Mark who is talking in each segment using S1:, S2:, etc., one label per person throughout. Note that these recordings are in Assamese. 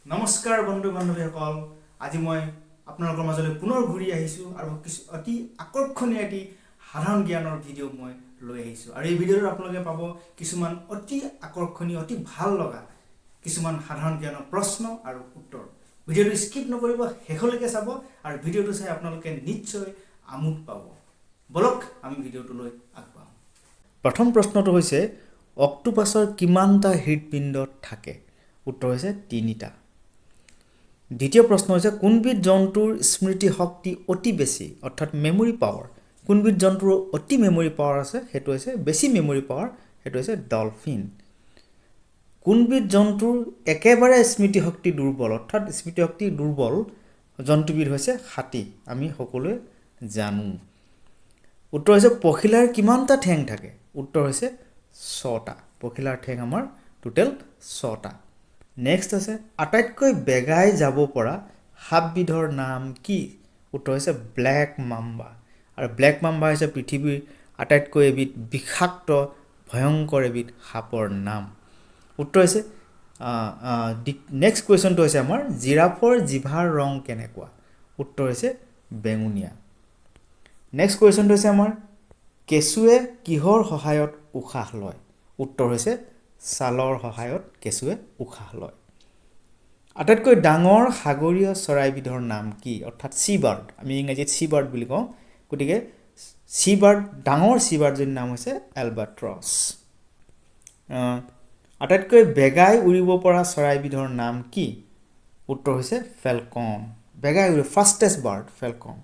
S1: নমস্কাৰ বন্ধু বান্ধৱীসকল আজি মই আপোনালোকৰ মাজলৈ পুনৰ ঘূৰি আহিছোঁ আৰু অতি আকৰ্ষণীয় এটি সাধাৰণ জ্ঞানৰ ভিডিঅ' মই লৈ আহিছোঁ আৰু এই ভিডিঅ'টোত আপোনালোকে পাব কিছুমান অতি আকৰ্ষণীয় অতি ভাল লগা কিছুমান সাধাৰণ জ্ঞানৰ প্ৰশ্ন আৰু উত্তৰ ভিডিঅ'টো স্কিপ নকৰিব শেষলৈকে চাব আৰু ভিডিঅ'টো চাই আপোনালোকে নিশ্চয় আমোদ পাব বলক আমি ভিডিঅ'টোলৈ আগবাঢ়ো প্ৰথম প্ৰশ্নটো হৈছে অক্টোপাছৰ কিমানটা হৃদপিণ্ড থাকে উত্তৰ হৈছে 3টা দ্বিতীয় প্ৰশ্ন হৈছে কোনবিধ জন্তুৰ স্মৃতি শক্তি অতি বেছি অৰ্থাৎ মেমৰি পাৱাৰ কোনবিধ জন্তুৰ অতি মেমৰি পাৱাৰ আছে হেতু হৈছে বেছি মেমৰি পাৱাৰ হেতু হৈছে ডলফিন কোনবিধ জন্তুৰ একেবাৰে স্মৃতি শক্তি দুৰ্বল অৰ্থাৎ স্মৃতি শক্তি দুৰ্বল জন্তুবিধ হৈছে হাতী আমি সকলোৱে জানো উত্তৰ হৈছে পখিলাৰ কিমানটা ঠেং থাকে উত্তৰ হৈছে 6টা পখিলাৰ ঠেং আমাৰ টোটেল 6টা নেক্সট আছে আটাইতকৈ বেগাই যাব পৰা সাপবিধৰ নাম কি উত্তৰ হৈছে ব্ল্যাক মাম্বা আৰু ব্ল্যাক মাম্বা হৈছে পৃথিৱীৰ আটাইতকৈ এবিধ বিষাক্ত ভয়ংকৰ এবিধ সাপৰ নাম উত্তৰ হৈছে নেক্সট কোৱেশ্চনটো হৈছে আমাৰ জিৰাফৰ জিভাৰ ৰং কেনেকুৱা উত্তৰ হৈছে বেঙুনীয়া নেক্সট কোৱেশ্চনটো হৈছে আমাৰ কেঁচুৱে কিহৰ সহায়ত উশাহ লয় উত্তৰ হৈছে ছালৰ সহায়ত কেঁচুৱে উশাহ লয় আটাইতকৈ ডাঙৰ সাগৰীয় চৰাইবিধৰ নাম কি অৰ্থাৎ সি বাৰ্ড আমি ইংৰাজীত সি বাৰ্ড বুলি কওঁ গতিকে সি বাৰ্ড ডাঙৰ সি বাৰ্ডৰ নাম হৈছে এলবাট্ৰছ আটাইতকৈ বেগাই উৰিব পৰা চৰাইবিধৰ নাম কি উত্তৰ হৈছে ফেলকন বেগাই উৰি ফাষ্টেষ্ট বাৰ্ড ফেলকন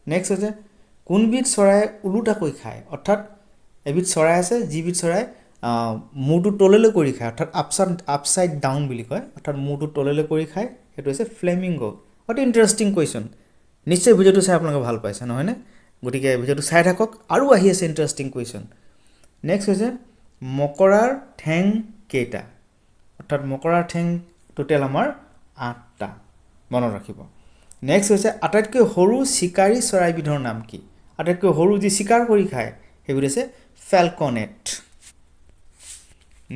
S1: নেক্সট হৈছে কোনবিধ চৰাই ওলোটাকৈ খায় অৰ্থাৎ এবিধ চৰাই আছে যিবিধ চৰাই মূৰটো তললৈ কৰি খায় অৰ্থাৎ আপসাইড ডাউন বুলি কয় অৰ্থাৎ মূৰটো তললৈ কৰি খায় হেতু হৈছে ফ্লেমিংগো অতি ইন্টাৰেষ্টিং কোৱেশ্চন নিশ্চয় ভিডিঅ'টো চাই আপোনালোকে ভাল পাইছে নহয় নে গতিকে ভিডিঅ'টো চাই থাকক আৰু আহি আছে ইন্টাৰেষ্টিং কোৱেশ্চন নেক্সট হৈছে মকৰাৰ ঠেং কেইটা অৰ্থাৎ মকৰাৰ ঠেং টোটেল আমাৰ 8টা মনত ৰাখিব নেক্সট হৈছে আটাইতকৈ সৰু শিকাৰী চৰাইবিধৰ নাম কি আটাইতকৈ সৰু যি শিকাৰ কৰি খায় সেইবিধ হৈছে ফেলকনেট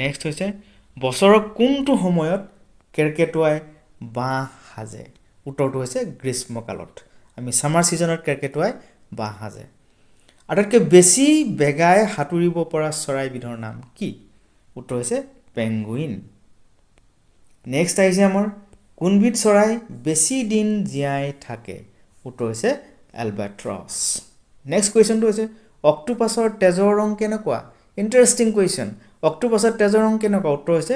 S1: নেক্সট হৈছে বছৰৰ কোনটো সময়ত কেৰকেটুৱাই বাহ সাজে উত্তৰটো হৈছে গ্ৰীষ্মকালত আমি সামাৰ সিজনত কেৰকেটুৱাই বাহ সাজে আটাইতকৈ বেছি বেগাই সাঁতুৰিব পৰা চৰাইবিধৰ নাম কি উত্তৰ হৈছে পেঙ্গুইন নেক্সট আহিছে আমাৰ কোনবিধ চৰাই বেছি দিন জীয়াই থাকে উত্তৰ হৈছে এলবাট্ৰছ নেক্সট কুৱেশ্যনটো হৈছে অক্টোপাছৰ তেজৰ ৰং কেনেকুৱা ইন্টাৰেষ্টিং কুৱেশ্যন অক্টোপাছৰ তেজৰ ৰং কেনেকুৱা উত্তৰ হৈছে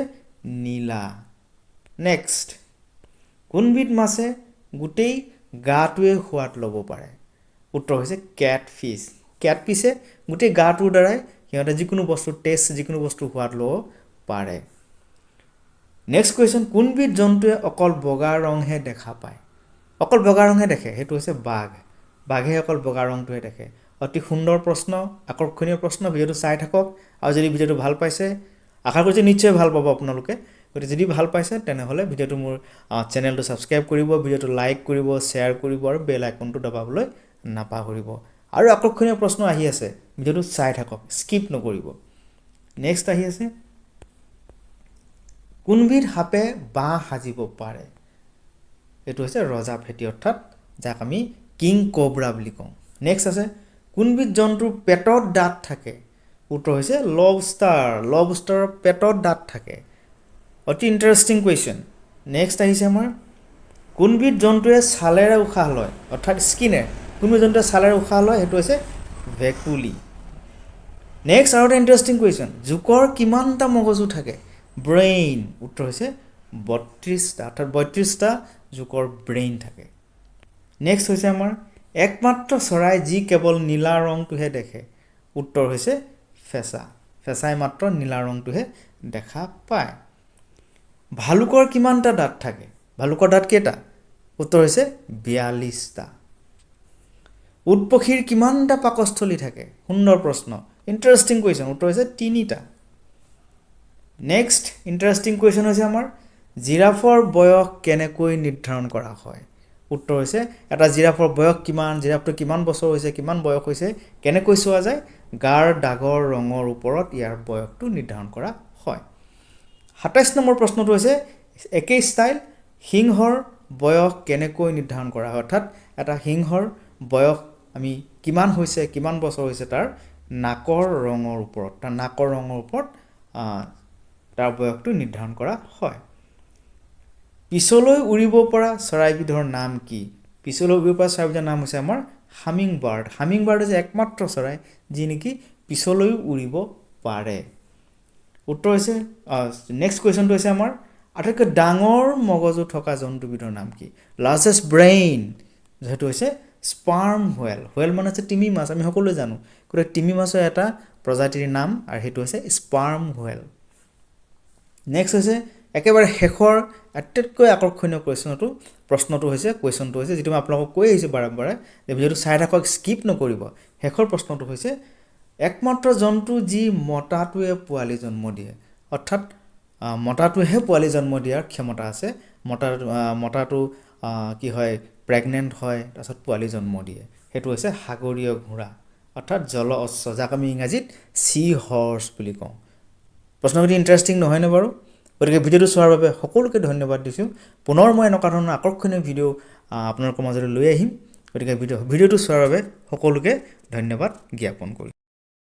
S1: নীলা নেক্সট কোনবিধ মাছে গোটেই গাটোৱে সোৱাদ ল'ব পাৰে উত্তৰ হৈছে কেটফিছে গোটেই গাটোৰ দ্বাৰাই সিহঁতে যিকোনো বস্তু টেষ্ট যিকোনো বস্তু সোৱাদ ল'ব পাৰে নেক্সট কুৱেশ্যন কোনবিধ জন্তুৱে অকল বগা ৰংহে দেখা পায় অকল বগা ৰংহে দেখে হেতু হৈছে বাঘে অকল বগা ৰংটোহে দেখে অতি সুন্দৰ প্ৰশ্ন আকৰ্ষণীয় প্ৰশ্ন ভিডিঅ'টো চাই থাকক আৰু যদি ভিডিঅ'টো ভাল পাইছে আশা কৰিছোঁ নিশ্চয় ভাল পাব আপোনালোকে গতিকে যদি ভাল পাইছে তেনেহ'লে ভিডিঅ'টো মোৰ চেনেলটো ছাবস্ক্ৰাইব কৰিব ভিডিঅ'টো লাইক কৰিব শ্বেয়াৰ কৰিব আৰু বেল আইকনটো দবাবলৈ নাপাহৰিব আৰু আকৰ্ষণীয় প্ৰশ্ন আহি আছে ভিডিঅ'টো চাই থাকক স্কিপ নকৰিব নেক্সট আহি আছে কোনবিধ সাপে বাহ সাজিব পাৰে এইটো হৈছে ৰজা ফেটি অৰ্থাৎ যাক আমি কিং কোব্ৰা বুলি কওঁ নেক্সট আছে কোনবিধ জন্তুৰ পেটত দাঁত থাকে উত্তৰ হৈছে লবষ্টাৰৰ পেটত দাঁত থাকে অতি ইন্টাৰেষ্টিং কুৱেশ্যন নেক্সট আহিছে আমাৰ কোনবিধ জন্তুৱে ছালেৰে উশাহ লয় অৰ্থাৎ স্কিনে কোনবিধ জন্তুৱে ছালেৰে উশাহ লয় সেইটো হৈছে ভেকুলি নেক্সট আৰু এটা ইন্টাৰেষ্টিং কুৱেশ্যন জোকৰ কিমানটা মগজু থাকে ব্ৰেইন উত্তৰ হৈছে 32টা অৰ্থাৎ 32টা জোকৰ ব্ৰেইন থাকে নেক্সট হৈছে আমাৰ একমাত্ৰ চৰাই যি কেৱল নীলা ৰংটোহে দেখে উত্তৰ হৈছে ফেঁচাই মাত্ৰ নীলা ৰংটোহে দেখা পায় ভালুকৰ কিমানটা দাঁত থাকে ভালুকৰ দাঁত কেইটা উত্তৰ হৈছে 42টা উট পক্ষীৰ কিমানটা পাকস্থলী থাকে সুন্দৰ প্ৰশ্ন ইন্টাৰেষ্টিং কুৱেশ্যন উত্তৰ হৈছে 3টা নেক্সট ইন্টাৰেষ্টিং কুৱেশ্যন হৈছে আমাৰ জিৰাফৰ বয়স কেনেকৈ নিৰ্ধাৰণ কৰা হয় উত্তৰ হৈছে এটা জিৰাফৰ বয়স কিমান জিৰাফটো কিমান বছৰ হৈছে কিমান বয়স হৈছে কেনেকৈ চোৱা যায় গাৰ দাগৰ ৰঙৰ ওপৰত ইয়াৰ বয়সটো নিৰ্ধাৰণ কৰা হয় 27 নম্বৰ প্ৰশ্নটো হৈছে একেই ষ্টাইল সিংহৰ বয়স কেনেকৈ নিৰ্ধাৰণ কৰা হয় অৰ্থাৎ এটা সিংহৰ বয়স আমি কিমান হৈছে কিমান বছৰ হৈছে তাৰ নাকৰ ৰঙৰ ওপৰত তাৰ বয়সটো নিৰ্ধাৰণ কৰা হয় পিছলৈ উৰিব পৰা চৰাইবিধৰ নাম কি পিছলৈ উৰিব পৰা চৰাইবিধৰ নাম হৈছে আমাৰ হামিং বাৰ্ড হৈছে একমাত্ৰ চৰাই যি নেকি পিছলৈ উৰিব পাৰে উত্তৰ হৈছে নেক্সট কোৱেশ্চনটো হৈছে আমাৰ আটাইতকৈ ডাঙৰ মগজু থকা জন্তুবিধৰ নাম কি লাৰ্জেষ্ট ব্ৰেইন যেটো হৈছে স্পাৰ্ম হোৱেল মানে হৈছে তিমি মাছ আমি সকলোৱে জানো গতিকে তিমি মাছৰ এটা প্ৰজাতিৰ নাম আৰু হেতু হৈছে স্পাৰ্ম হোৱেল নেক্সট হৈছে একেবাৰে শেষৰ আটাইতকৈ আকৰ্ষণীয় প্ৰশ্নটো হৈছে যেটো মই আপোনালোকক কৈ আহিছো বাৰম্বাৰে যে ভিডিওটো চাই থাকক স্কিপ নকৰিব শেষৰ প্ৰশ্নটো হৈছে একমাত্ৰ জন্তু যি মতাটোৱে পোৱালি জন্ম দিয়ে অৰ্থাৎ মতাটোহে পোৱালি জন্ম দিয়াৰ ক্ষমতা আছে মতাটো কি হয় প্ৰেগনেন্ট হয় তাৰছত পোৱালি জন্ম দিয়ে হেতু হৈছে সাগৰীয় ঘোঁৰা অৰ্থাৎ জল অশ্ব যাক আমি ইংৰাজীত সি হৰ্স বুলি কওঁ প্ৰশ্নটো ইন্টাৰেষ্টিং নহয় নে বাৰু গতিকে ভিডিওটো চোৱাৰ বাবে সকলোকে ধন্যবাদ দিছো পুনৰ মই এনেকুৱা ধৰণৰ আকৰ্ষণীয় ভিডিও আপোনালোকৰ মাজলৈ লৈ আহিম গতিকে ভিডিওটো চোৱাৰ বাবে সকলোকে ধন্যবাদ জ্ঞাপন কৰিম